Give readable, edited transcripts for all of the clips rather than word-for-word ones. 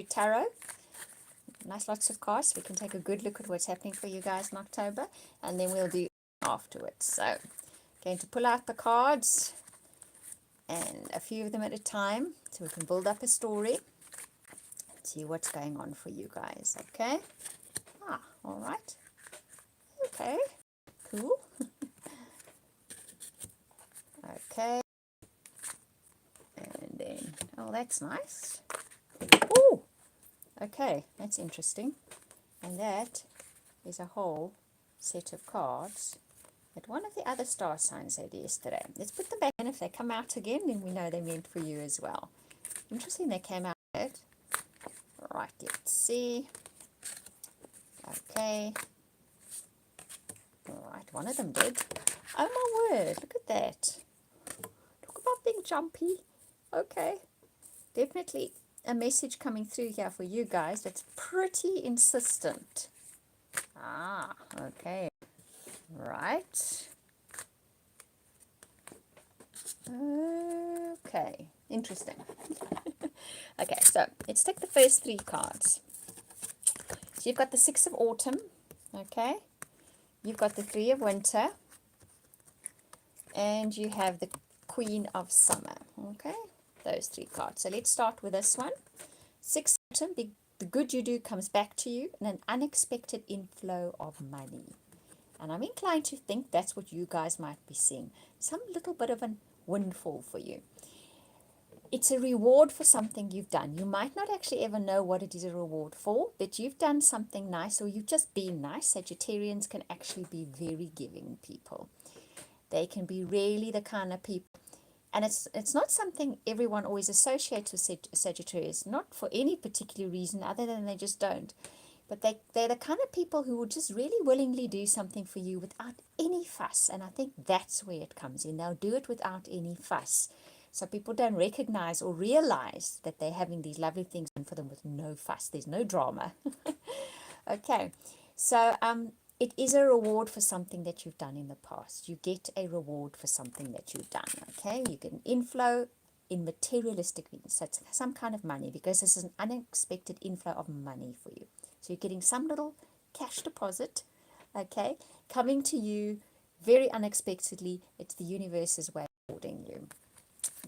tarot. Nice lots of cards. We can take a good look at what's happening for you guys in October, and then we'll do afterwards. So going to pull out the cards, and a few of them at a time, so we can build up a story and see what's going on for you guys. Okay. All right. Okay. Cool. Okay. And then, oh, that's nice. Oh, okay, that's interesting. And that is a whole set of cards that one of the other star signs had yesterday. Let's put them back in. If they come out again, then we know they're meant for you as well. Interesting, they came out. Right, let's see. Okay. All right, one of them did. Oh my word, look at that. Talk about being jumpy. Okay. Definitely a message coming through here for you guys that's pretty insistent. Okay. Right. Okay. Interesting. Okay, so let's take the first three cards. So you've got the Six of Autumn. Okay. You've got the Three of Winter. And you have the Queen of Summer. Okay. Those three cards. So let's start with this one. Six of Autumn. The good you do comes back to you in an unexpected inflow of money. And I'm inclined to think that's what you guys might be seeing. Some little bit of a windfall for you. It's a reward for something you've done. You might not actually ever know what it is a reward for, but you've done something nice, or you've just been nice. Sagittarians can actually be very giving people. They can be really the kind of people. And it's not something everyone always associates with Sagittarius, not for any particular reason other than they just don't. But they're the kind of people who would just really willingly do something for you without any fuss. And I think that's where it comes in. They'll do it without any fuss. So people don't recognize or realize that they're having these lovely things done for them with no fuss. There's no drama. Okay. So it is a reward for something that you've done in the past. You get a reward for something that you've done. Okay. You get an inflow in materialistic means. So it's some kind of money, because this is an unexpected inflow of money for you. So you're getting some little cash deposit, okay, coming to you very unexpectedly. It's the universe's way of rewarding you.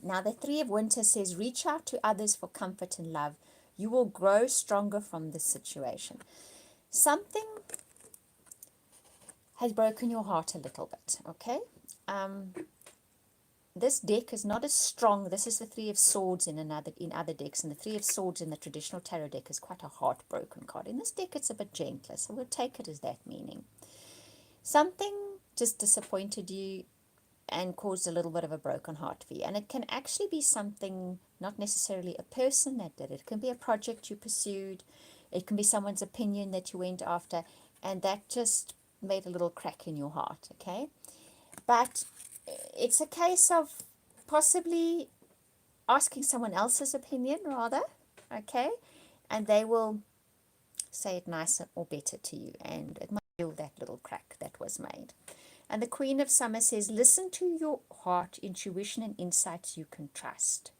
Now, the Three of Winter says, reach out to others for comfort and love. You will grow stronger from this situation. Something has broken your heart a little bit, okay? This deck is not as strong. This is the Three of Swords in other decks, and the Three of Swords in the traditional tarot deck is quite a heartbroken card. In this deck, it's a bit gentler, so we'll take it as that meaning. Something just disappointed you and caused a little bit of a broken heart for you, and it can actually be something, not necessarily a person that did it. It can be a project you pursued. It can be someone's opinion that you went after, and that just made a little crack in your heart, okay? But it's a case of possibly asking someone else's opinion rather, okay? And they will say it nicer or better to you, and it might heal that little crack that was made. And the Queen of Summer says, listen to your heart, intuition, and insights you can trust.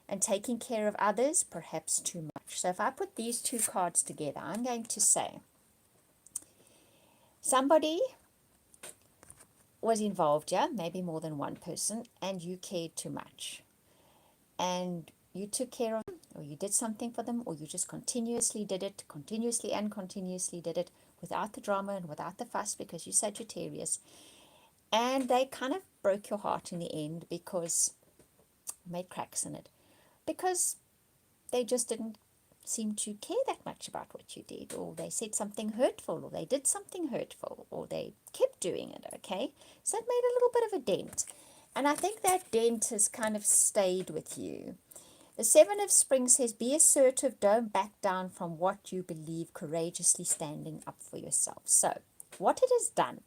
And taking care of others, perhaps too much. So if I put these two cards together, I'm going to say somebody was involved, yeah, maybe more than one person, and you cared too much. And you took care of them, or you did something for them, or you just continuously did it, continuously did it, without the drama and without the fuss, because you're Sagittarius. And they kind of broke your heart in the end, because made cracks in it, because they just didn't seem to care that much about what you did, or they said something hurtful, or they did something hurtful, or they kept doing it, okay? So it made a little bit of a dent. And I think that dent has kind of stayed with you. The Seven of Spring says, be assertive, don't back down from what you believe, courageously standing up for yourself. So what it has done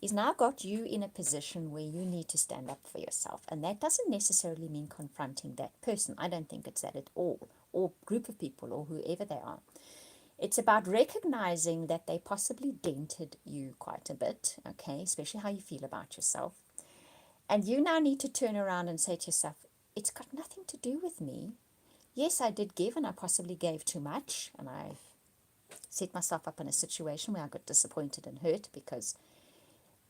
is now got you in a position where you need to stand up for yourself. And that doesn't necessarily mean confronting that person. I don't think it's that at all, or group of people, or whoever they are. It's about recognizing that they possibly dented you quite a bit, okay, especially how you feel about yourself. And you now need to turn around and say to yourself, it's got nothing to do with me. Yes, I did give, and I possibly gave too much, and I set myself up in a situation where I got disappointed and hurt because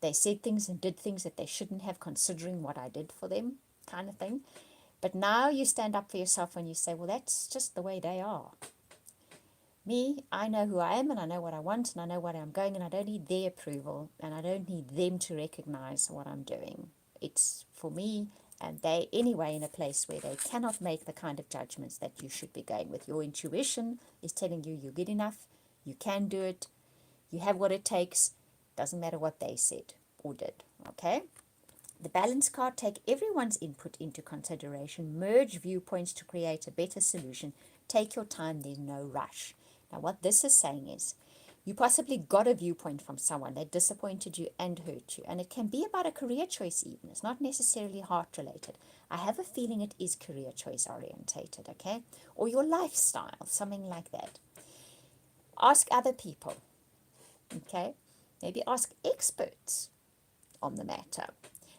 they said things and did things that they shouldn't have, considering what I did for them, kind of thing. But now you stand up for yourself and you say, well, that's just the way they are. Me, I know who I am, and I know what I want, and I know where I'm going, and I don't need their approval, and I don't need them to recognize what I'm doing. It's for me, and they anyway in a place where they cannot make the kind of judgments that you should be going with. Your intuition is telling you you're good enough, you can do it, you have what it takes, doesn't matter what they said or did, okay? The balance card, take everyone's input into consideration, merge viewpoints to create a better solution, take your time, there's no rush. Now what this is saying is, you possibly got a viewpoint from someone that disappointed you and hurt you, and it can be about a career choice even, it's not necessarily heart related. I have a feeling it is career choice orientated, okay? Or your lifestyle, something like that. Ask other people, okay? Maybe ask experts on the matter,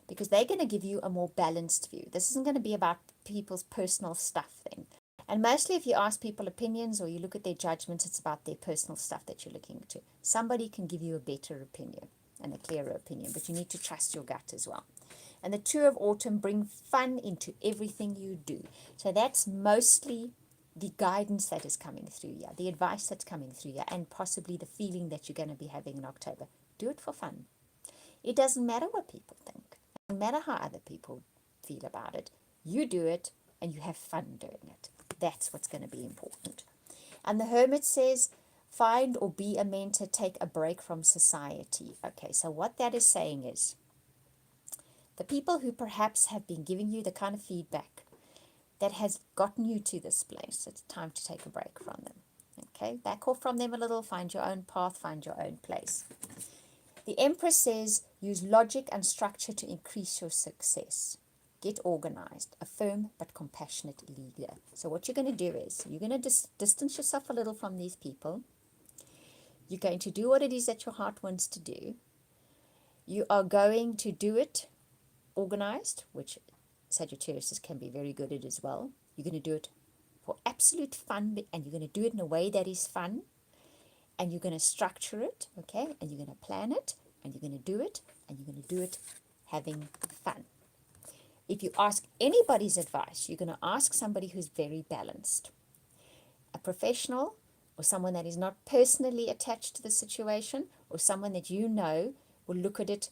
because they're going to give you a more balanced view. This isn't going to be about people's personal stuff then. And mostly if you ask people opinions or you look at their judgments, it's about their personal stuff that you're looking into. Somebody can give you a better opinion and a clearer opinion, but you need to trust your gut as well. And the Two of Autumn, bring fun into everything you do. So that's mostly the guidance that is coming through you, the advice that's coming through you, and possibly the feeling that you're going to be having in October. Do it for fun. It doesn't matter what people think. It doesn't matter how other people feel about it. You do it and you have fun doing it. That's what's going to be important. And the Hermit says, find or be a mentor, take a break from society. Okay, so what that is saying is, the people who perhaps have been giving you the kind of feedback that has gotten you to this place, it's time to take a break from them. Okay, back off from them a little, find your own path, find your own place. The Empress says, use logic and structure to increase your success. Get organized, a firm but compassionate leader. So what you're going to do is, you're going to distance yourself a little from these people. You're going to do what it is that your heart wants to do. You are going to do it organized, which Sagittarius can be very good at as well. You're going to do it for absolute fun, and you're going to do it in a way that is fun. And you're going to structure it, okay? And you're going to plan it, and you're going to do it, and you're going to do it having fun. If you ask anybody's advice, you're going to ask somebody who's very balanced. A professional, or someone that is not personally attached to the situation, or someone that you know will look at it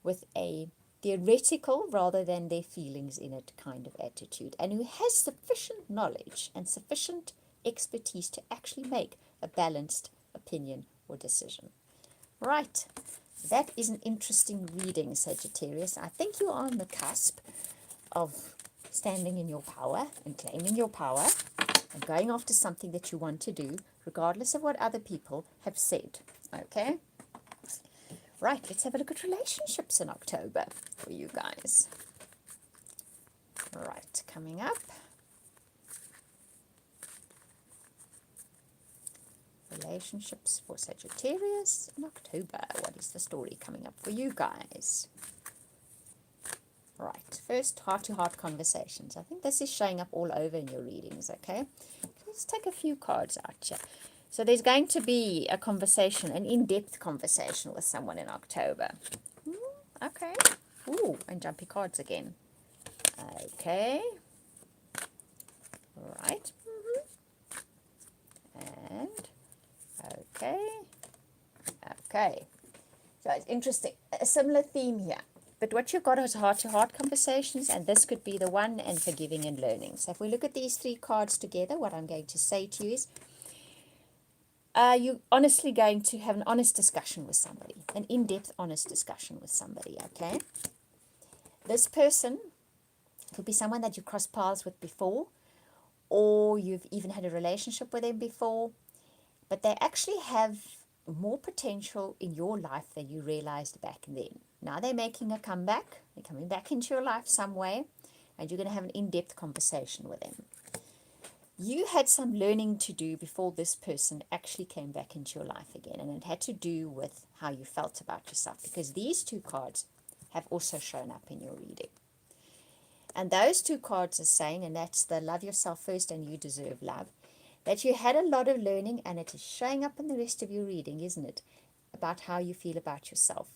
with a theoretical rather than their feelings in it kind of attitude, and who has sufficient knowledge and sufficient expertise to actually make a balanced opinion or decision. Right, that is an interesting reading, Sagittarius. I think you are on the cusp of standing in your power and claiming your power and going after something that you want to do, regardless of what other people have said. Okay? Right, let's have a look at relationships in October for you guys. Right, coming up. Relationships for Sagittarius in October. What is the story coming up for you guys? Right, first heart-to-heart conversations. I think this is showing up all over in your readings, okay? Let's take a few cards out here. So there's going to be a conversation, an in-depth conversation with someone in October. Okay. Ooh, and jumpy cards again. Okay. Right. And okay. Okay. So it's interesting. A similar theme here. But what you've got is heart-to-heart conversations, and this could be the one, and forgiving and learning. So if we look at these three cards together, what I'm going to say to you is, you're honestly going to have an honest discussion with somebody, an in-depth, honest discussion with somebody, okay? This person could be someone that you crossed paths with before, or you've even had a relationship with them before, but they actually have more potential in your life than you realized back then. Now they're making a comeback, they're coming back into your life some way, and you're going to have an in-depth conversation with them. You had some learning to do before this person actually came back into your life again, and it had to do with how you felt about yourself, because these two cards have also shown up in your reading. And those two cards are saying, and that's the love yourself first and you deserve love, that you had a lot of learning, and it is showing up in the rest of your reading, isn't it? About how you feel about yourself.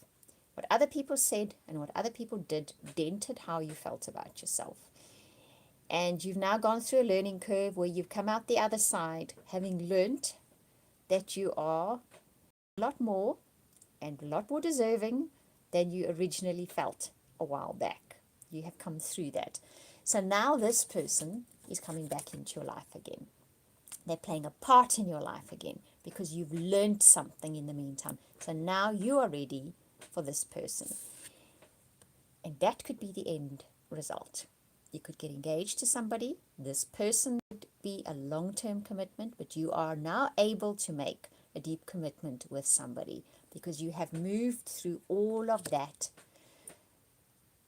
What other people said and what other people did dented how you felt about yourself. And you've now gone through a learning curve where you've come out the other side having learnt that you are a lot more and a lot more deserving than you originally felt a while back. You have come through that. So now this person is coming back into your life again. They're playing a part in your life again because you've learned something in the meantime. So now you are ready for this person. And that could be the end result. You could get engaged to somebody. This person would be a long-term commitment, but you are now able to make a deep commitment with somebody because you have moved through all of that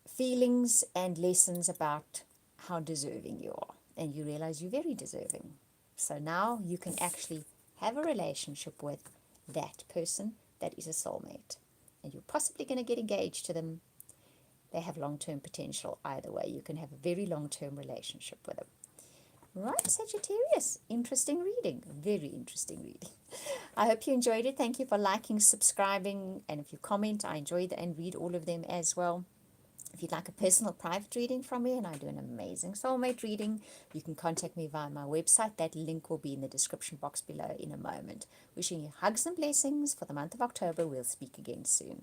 feelings and lessons about how deserving you are. And you realize you're very deserving. So now you can actually have a relationship with that person that is a soulmate. And you're possibly going to get engaged to them. They have long-term potential either way. You can have a very long-term relationship with them. Right, Sagittarius. Interesting reading. Very interesting reading. I hope you enjoyed it. Thank you for liking, subscribing, and if you comment, I enjoy and read all of them as well. If you'd like a personal private reading from me, and I do an amazing soulmate reading, you can contact me via my website. That link will be in the description box below in a moment. Wishing you hugs and blessings for the month of October. We'll speak again soon.